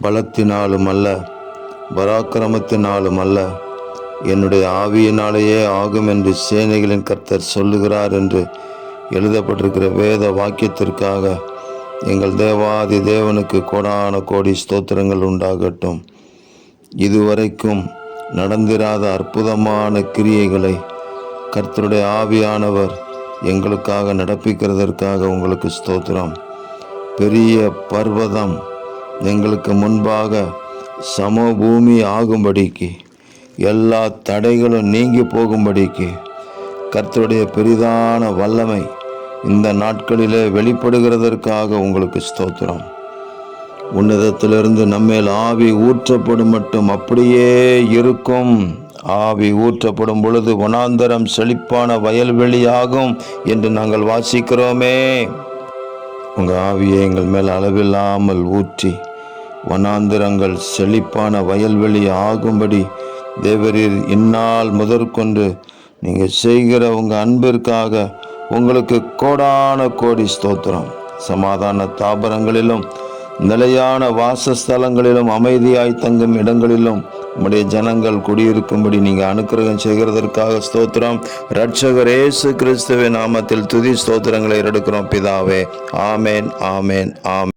பலத்தினாலும் அல்ல, பராக்கிரமத்தினாலும் அல்ல, என்னுடைய ஆவியினாலேயே ஆகும் என்று சேனைகளின் கர்த்தர் சொல்லுகிறார் என்று எழுதப்பட்டிருக்கிற வேத வாக்கியத்திற்காக எங்கள் தேவாதி தேவனுக்கு கோடான கோடி ஸ்தோத்திரங்கள் உண்டாகட்டும். இதுவரைக்கும் நடந்திராத அற்புதமான கிரியைகளை கர்த்தருடைய ஆவியானவர் எங்களுக்காக நடப்பிக்கிறதற்காக உங்களுக்கு ஸ்தோத்திரம். பெரிய பர்வதம் எங்களுக்கு முன்பாக சமபூமி ஆகும்படிக்கு, எல்லா தடைகளும் நீங்கி போகும்படிக்கு கர்த்தருடைய பெரிதான வல்லமை இந்த நாட்களிலே வெளிப்படுகிறதற்காக உங்களுக்கு ஸ்தோத்திரம். உன்னதத்திலிருந்து நம்மேல் ஆவி ஊற்றப்படும் மட்டும் அப்படியே இருக்கும். ஆவி ஊற்றப்படும் பொழுது வனாந்தரம் செழிப்பான வயல்வெளியாகும் என்று நாங்கள் வாசிக்கிறோமே. உங்கள் ஆவியை எங்கள் மேல் அளவில்லாமல் ஊற்றி வனாந்திரங்கள் செழிப்பான வயல்வெளி ஆகும்படி தேவரீர் இந்நாள் முதற்கொண்டு நீங்கள் செய்கிற உங்கள் அன்பிற்காக உங்களுக்கு கோடான கோடி ஸ்தோத்திரம். சமாதான தாபரங்களிலும் நிலையான வாசஸ்தலங்களிலும் அமைதியாய் தங்கும் இடங்களிலும் உம்முடைய ஜனங்கள் குடியிருக்கும்படி நீங்கள் அனுக்கிரகம் செய்கிறதற்காக ஸ்தோத்திரம். இரட்சகர் இயேசு கிறிஸ்துவின் நாமத்தில் துதி ஸ்தோத்திரங்களை எடுக்கிறோம் பிதாவே. ஆமேன், ஆமேன், ஆமேன்.